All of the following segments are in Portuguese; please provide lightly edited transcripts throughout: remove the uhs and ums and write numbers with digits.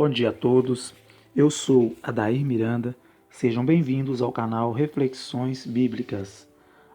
Bom dia a todos, eu sou Adair Miranda, sejam bem-vindos ao canal Reflexões Bíblicas.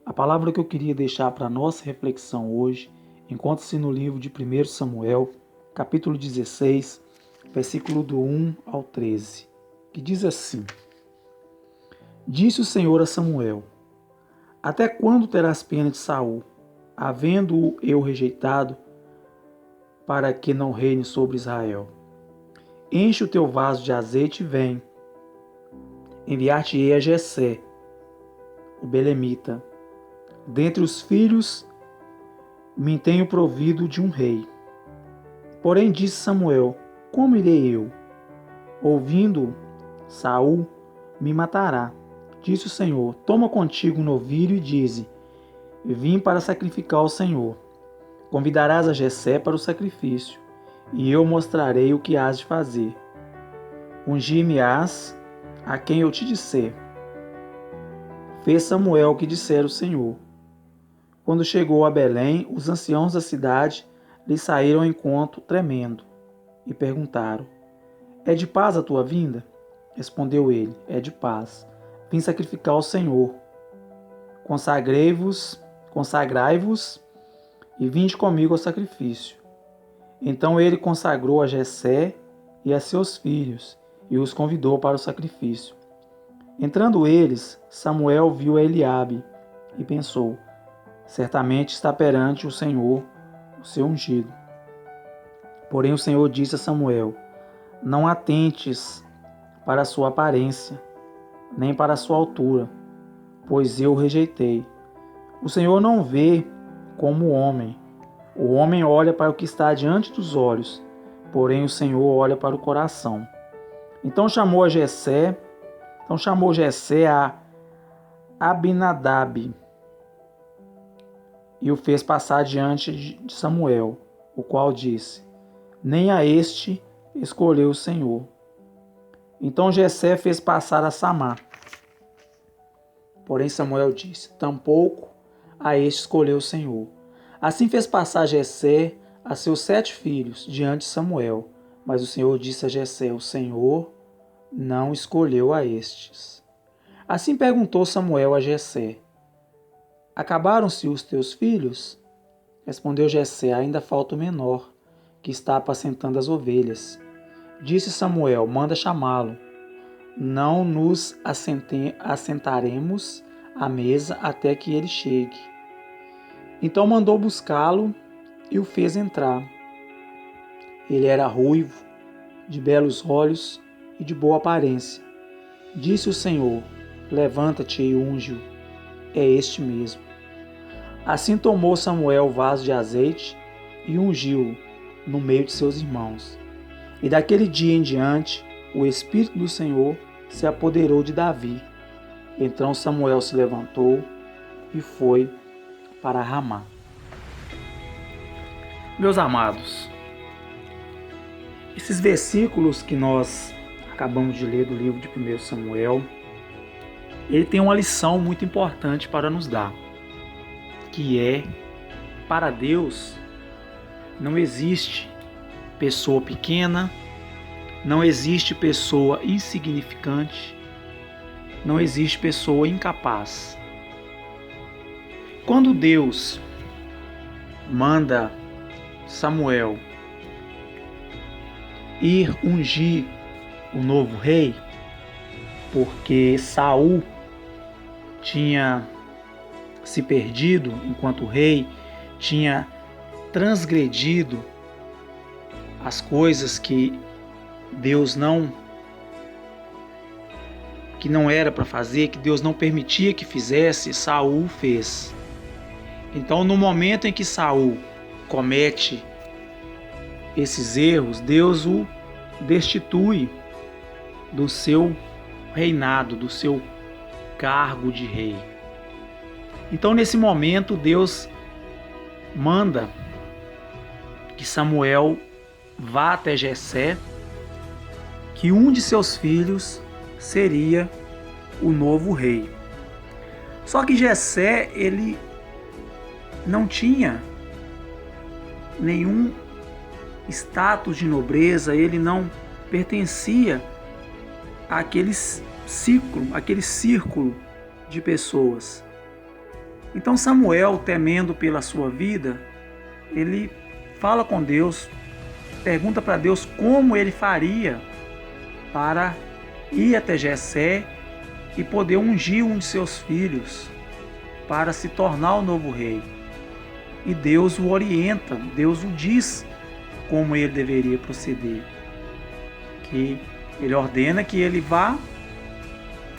A palavra que eu queria deixar para a nossa reflexão hoje encontra-se no livro de 1 Samuel, capítulo 16, versículo do 1 ao 13, que diz assim: Disse o Senhor a Samuel: Até quando terás pena de Saul, havendo-o eu rejeitado, para que não reine sobre Israel? Enche o teu vaso de azeite e vem. Enviar-te-ei a Jessé, o belemita. Dentre os filhos me tenho provido de um rei. Porém disse Samuel: Como irei eu? Ouvindo, Saul me matará. Disse o Senhor: Toma contigo um novilho e dize: Vim para sacrificar ao Senhor. Convidarás a Jessé para o sacrifício, e eu mostrarei o que hás de fazer. Ungir-me-ás a quem eu te disser. Fez Samuel o que dissera o Senhor. Quando chegou a Belém, os anciãos da cidade lhe saíram ao encontro tremendo e perguntaram: É de paz a tua vinda? Respondeu ele: É de paz. Vim sacrificar ao Senhor. Consagrai-vos e vinde comigo ao sacrifício. Então ele consagrou a Jessé e a seus filhos e os convidou para o sacrifício. Entrando eles, Samuel viu Eliabe e pensou: Certamente está perante o Senhor o seu ungido. Porém o Senhor disse a Samuel: Não atentes para a sua aparência, nem para a sua altura, pois eu o rejeitei. O Senhor não vê como o homem. O homem olha para o que está diante dos olhos, porém o Senhor olha para o coração. Então chamou Jessé a Abinadab e o fez passar diante de Samuel, o qual disse: Nem a este escolheu o Senhor. Então Jessé fez passar a Samá. Porém Samuel disse: Tampouco a este escolheu o Senhor. Assim fez passar Jessé a seus 7 filhos diante de Samuel. Mas o Senhor disse a Jessé: O Senhor não escolheu a estes. Assim perguntou Samuel a Jessé: Acabaram-se os teus filhos? Respondeu Jessé: Ainda falta o menor, que está apacentando as ovelhas. Disse Samuel: Manda chamá-lo. Não nos assentaremos à mesa até que ele chegue. Então mandou buscá-lo e o fez entrar. Ele era ruivo, de belos olhos e de boa aparência. Disse o Senhor: Levanta-te e unge-o. É este mesmo. Assim tomou Samuel o vaso de azeite e ungiu-o no meio de seus irmãos. E daquele dia em diante, o Espírito do Senhor se apoderou de Davi. Então Samuel se levantou e foi para Ramá. Meus amados, esses versículos que nós acabamos de ler do livro de 1 Samuel, ele tem uma lição muito importante para nos dar, que é: para Deus não existe pessoa pequena, não existe pessoa insignificante, não existe pessoa incapaz. Quando Deus manda Samuel ir ungir o novo rei, porque Saul tinha se perdido enquanto rei, tinha transgredido as coisas que Deus não era para fazer, que Deus não permitia que fizesse, Saul fez. Então, no momento em que Saul comete esses erros, Deus o destitui do seu reinado, do seu cargo de rei. Então, nesse momento, Deus manda que Samuel vá até Jessé, que um de seus filhos seria o novo rei. Só que Jessé, ele não tinha nenhum status de nobreza, ele não pertencia àquele círculo de pessoas. Então Samuel, temendo pela sua vida, ele fala com Deus, pergunta para Deus como ele faria para ir até Jessé e poder ungir um de seus filhos para se tornar o novo rei. E Deus o orienta, Deus o diz como ele deveria proceder. Que ele ordena que ele vá,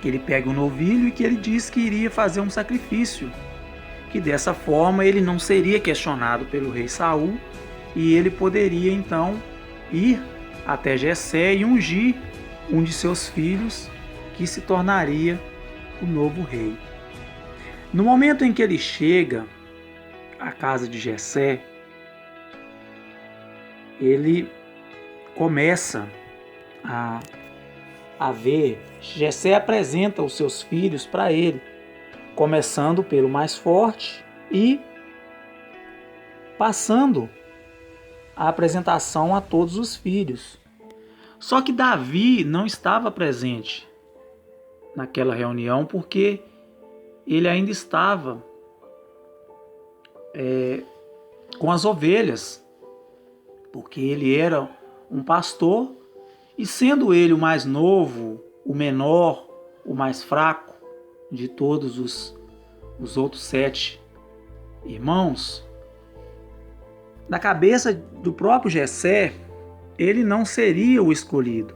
que ele pegue um novilho e que ele diz que iria fazer um sacrifício. Que dessa forma ele não seria questionado pelo rei Saul e ele poderia então ir até Jessé e ungir um de seus filhos que se tornaria o novo rei. No momento em que ele chega à casa de Jessé, ele começa a ver, Jessé apresenta os seus filhos para ele, começando pelo mais forte e passando a apresentação a todos os filhos. Só que Davi não estava presente naquela reunião porque ele ainda estava com as ovelhas, porque ele era um pastor e sendo ele o mais novo, o menor, o mais fraco de todos os outros 7 irmãos, na cabeça do próprio Jessé, ele não seria o escolhido.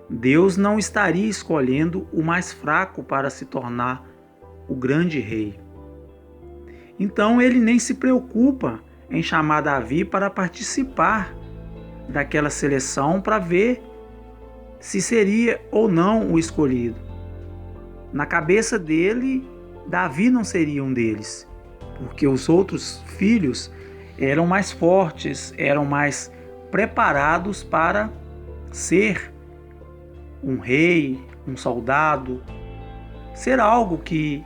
Deus não estaria escolhendo o mais fraco para se tornar o grande rei. Então ele nem se preocupa em chamar Davi para participar daquela seleção para ver se seria ou não o escolhido. Na cabeça dele, Davi não seria um deles, porque os outros filhos eram mais fortes, eram mais preparados para ser um rei, um soldado, ser algo que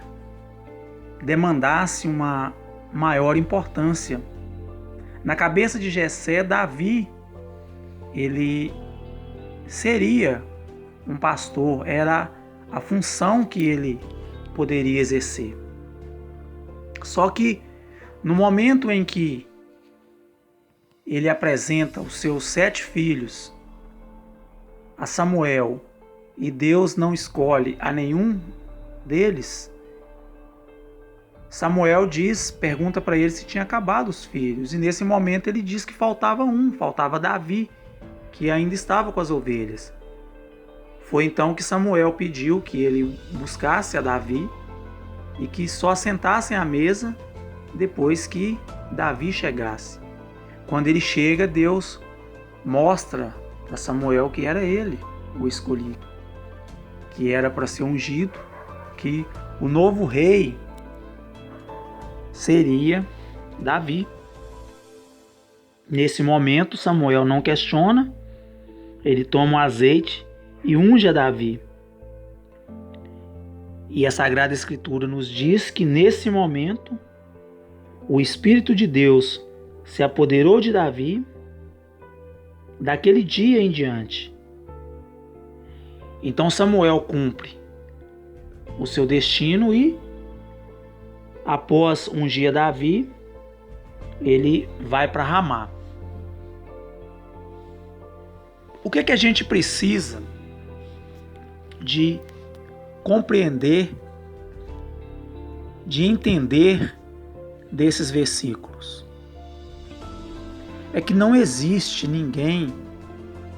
demandasse uma maior importância. Na cabeça de Jessé, Davi, ele seria um pastor, era a função que ele poderia exercer. Só que no momento em que ele apresenta os seus 7 filhos a Samuel e Deus não escolhe a nenhum deles, Samuel pergunta para ele se tinha acabado os filhos, e nesse momento ele diz que faltava Davi, que ainda estava com as ovelhas. Foi então que Samuel pediu que ele buscasse a Davi e que só sentassem à mesa depois que Davi chegasse. Quando ele chega, Deus mostra para Samuel que era ele o escolhido, que era para ser ungido, que o novo rei seria Davi. Nesse momento, Samuel não questiona, ele toma o azeite e unge a Davi. E a Sagrada Escritura nos diz que nesse momento o Espírito de Deus se apoderou de Davi daquele dia em diante. Então Samuel cumpre o seu destino e, após ungir Davi, ele vai para Ramá. O que é que a gente precisa de compreender, de entender desses versículos? É que não existe ninguém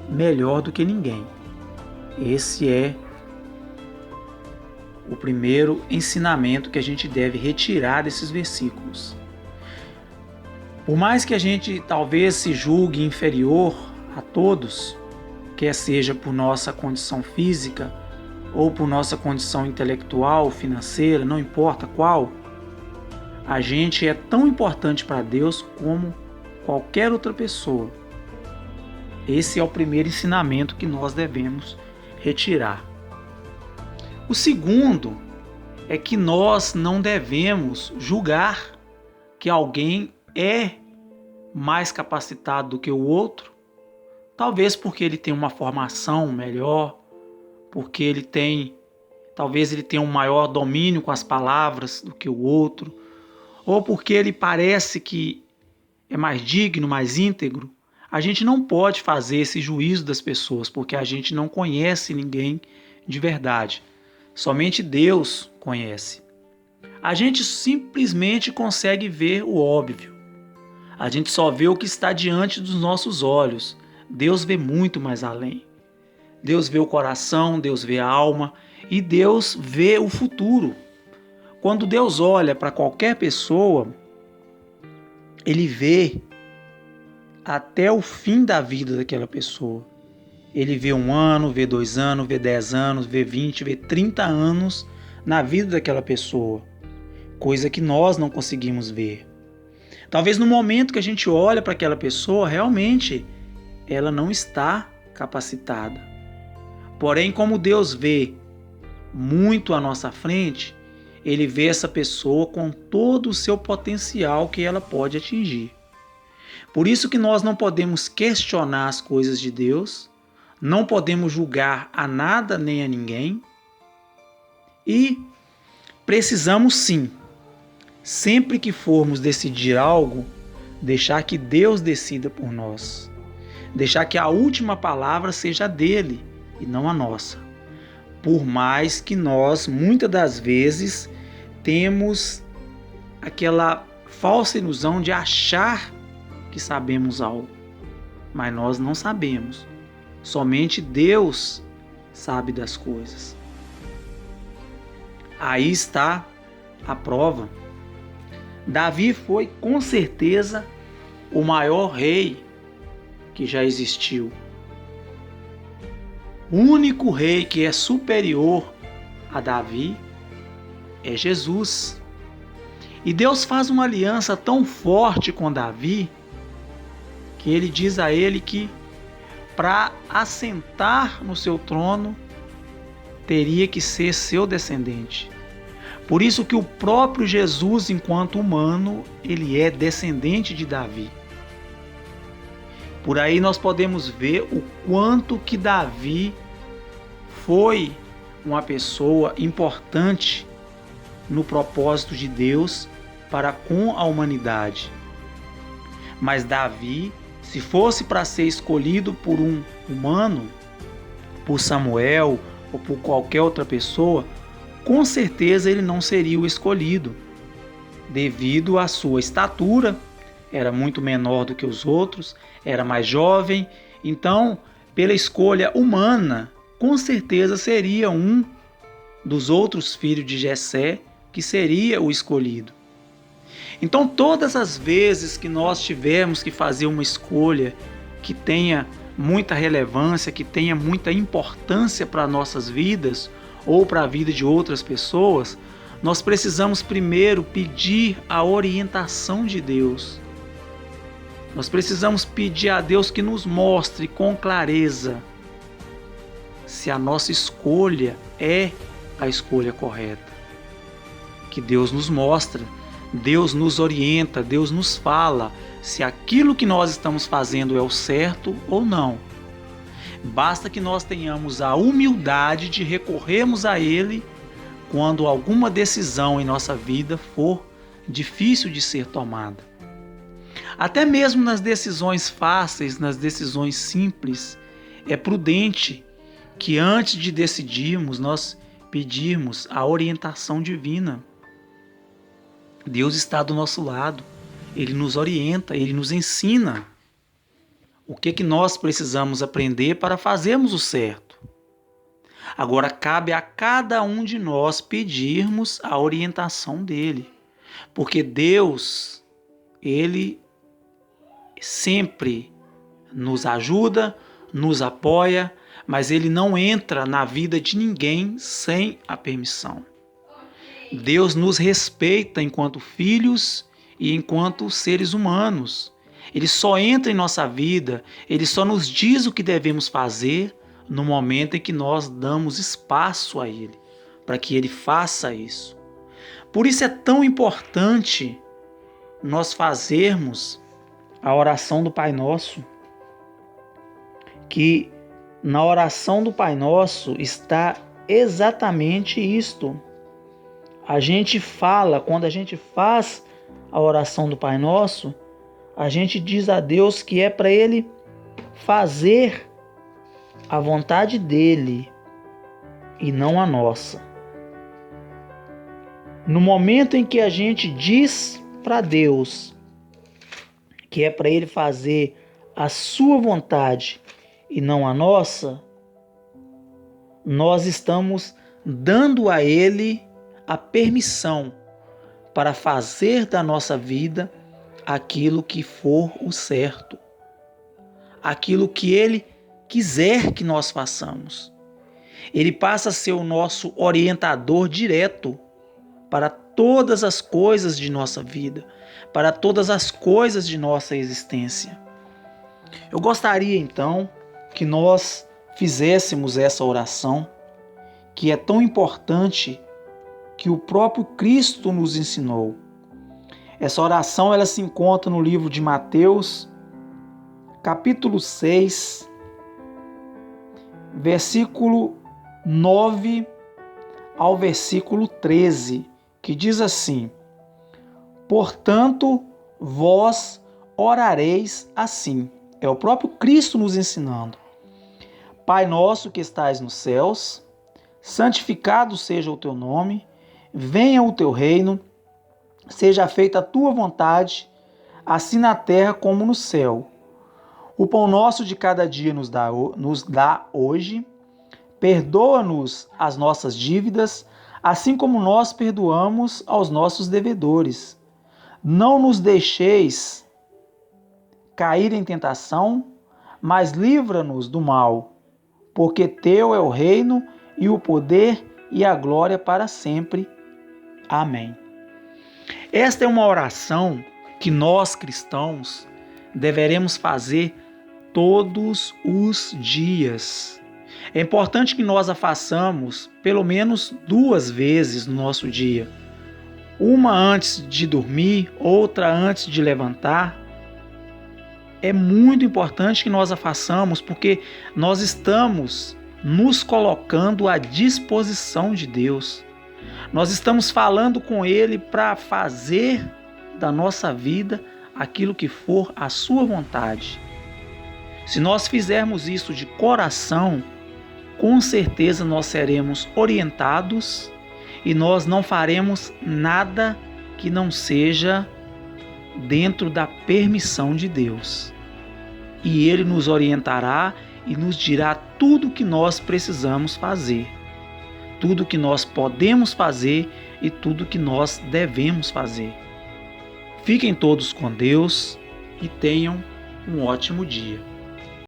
melhor do que ninguém. Esse é o primeiro ensinamento que a gente deve retirar desses versículos. Por mais que a gente talvez se julgue inferior a todos, quer seja por nossa condição física ou por nossa condição intelectual, financeira, não importa qual, a gente é tão importante para Deus como qualquer outra pessoa. Esse é o primeiro ensinamento que nós devemos retirar. O segundo é que nós não devemos julgar que alguém é mais capacitado do que o outro Talvez porque ele tem uma formação melhor, porque talvez ele tenha um maior domínio com as palavras do que o outro, ou porque ele parece que é mais digno, mais íntegro. A gente não pode fazer esse juízo das pessoas, porque a gente não conhece ninguém de verdade. Somente Deus conhece. A gente simplesmente consegue ver o óbvio. A gente só vê o que está diante dos nossos olhos. Deus vê muito mais além. Deus vê o coração, Deus vê a alma e Deus vê o futuro. Quando Deus olha para qualquer pessoa, Ele vê até o fim da vida daquela pessoa. Ele vê 1 ano, vê 2 anos, vê 10 anos, vê 20, vê 30 anos na vida daquela pessoa. Coisa que nós não conseguimos ver. Talvez no momento que a gente olha para aquela pessoa, realmente ela não está capacitada. Porém, como Deus vê muito à nossa frente, Ele vê essa pessoa com todo o seu potencial que ela pode atingir. Por isso que nós não podemos questionar as coisas de Deus, não podemos julgar a nada nem a ninguém e precisamos sim, sempre que formos decidir algo, deixar que Deus decida por nós. Deixar que a última palavra seja dele e não a nossa. Por mais que nós, muitas das vezes, temos aquela falsa ilusão de achar que sabemos algo. Mas nós não sabemos. Somente Deus sabe das coisas. Aí está a prova. Davi foi com certeza o maior rei que já existiu. O único rei que é superior a Davi é Jesus. E Deus faz uma aliança tão forte com Davi que ele diz a ele que para assentar no seu trono teria que ser seu descendente. Por isso que o próprio Jesus, enquanto humano, ele é descendente de Davi. Por aí nós podemos ver o quanto que Davi foi uma pessoa importante no propósito de Deus para com a humanidade. Mas Davi, se fosse para ser escolhido por um humano, por Samuel ou por qualquer outra pessoa, com certeza ele não seria o escolhido, devido à sua estatura, era muito menor do que os outros, era mais jovem, então, pela escolha humana, com certeza seria um dos outros filhos de Jessé que seria o escolhido. Então, todas as vezes que nós tivermos que fazer uma escolha que tenha muita relevância, que tenha muita importância para nossas vidas, ou para a vida de outras pessoas, nós precisamos primeiro pedir a orientação de Deus. Nós precisamos pedir a Deus que nos mostre com clareza se a nossa escolha é a escolha correta. Que Deus nos mostra, Deus nos orienta, Deus nos fala se aquilo que nós estamos fazendo é o certo ou não. Basta que nós tenhamos a humildade de recorrermos a Ele quando alguma decisão em nossa vida for difícil de ser tomada. Até mesmo nas decisões fáceis, nas decisões simples, é prudente que antes de decidirmos, nós pedirmos a orientação divina. Deus está do nosso lado, Ele nos orienta, Ele nos ensina o que nós precisamos aprender para fazermos o certo. Agora cabe a cada um de nós pedirmos a orientação dele, porque Deus, Ele sempre nos ajuda, nos apoia, mas Ele não entra na vida de ninguém sem a permissão. Deus nos respeita enquanto filhos e enquanto seres humanos. Ele só entra em nossa vida, Ele só nos diz o que devemos fazer no momento em que nós damos espaço a Ele, para que Ele faça isso. Por isso é tão importante nós fazermos a oração do Pai Nosso. que na oração do Pai Nosso está exatamente isto. A gente fala, quando a gente faz a oração do Pai Nosso, a gente diz a Deus que é para Ele fazer a vontade dEle e não a nossa. No momento em que a gente diz para Deus que é para Ele fazer a sua vontade e não a nossa, nós estamos dando a Ele a permissão para fazer da nossa vida aquilo que for o certo, aquilo que Ele quiser que nós façamos. Ele passa a ser o nosso orientador direto para todas as coisas de nossa vida, para todas as coisas de nossa existência. Eu gostaria então que nós fizéssemos essa oração, que é tão importante, que o próprio Cristo nos ensinou. Essa oração ela se encontra no livro de Mateus, capítulo 6, versículo 9 ao versículo 13, que diz assim: portanto, vós orareis assim. É o próprio Cristo nos ensinando. Pai nosso que estais nos céus, santificado seja o teu nome, venha o teu reino, seja feita a tua vontade, assim na terra como no céu. O pão nosso de cada dia nos dá hoje. Perdoa-nos as nossas dívidas, assim como nós perdoamos aos nossos devedores. Não nos deixeis cair em tentação, mas livra-nos do mal, porque teu é o reino e o poder e a glória para sempre. Amém. Esta é uma oração que nós cristãos deveremos fazer todos os dias. É importante que nós a façamos pelo menos 2 vezes no nosso dia. Uma antes de dormir, outra antes de levantar. É muito importante que nós a façamos porque nós estamos nos colocando à disposição de Deus. Nós estamos falando com Ele para fazer da nossa vida aquilo que for a sua vontade. Se nós fizermos isso de coração, com certeza nós seremos orientados e nós não faremos nada que não seja dentro da permissão de Deus. E Ele nos orientará e nos dirá tudo o que nós precisamos fazer, tudo o que nós podemos fazer e tudo o que nós devemos fazer. Fiquem todos com Deus e tenham um ótimo dia.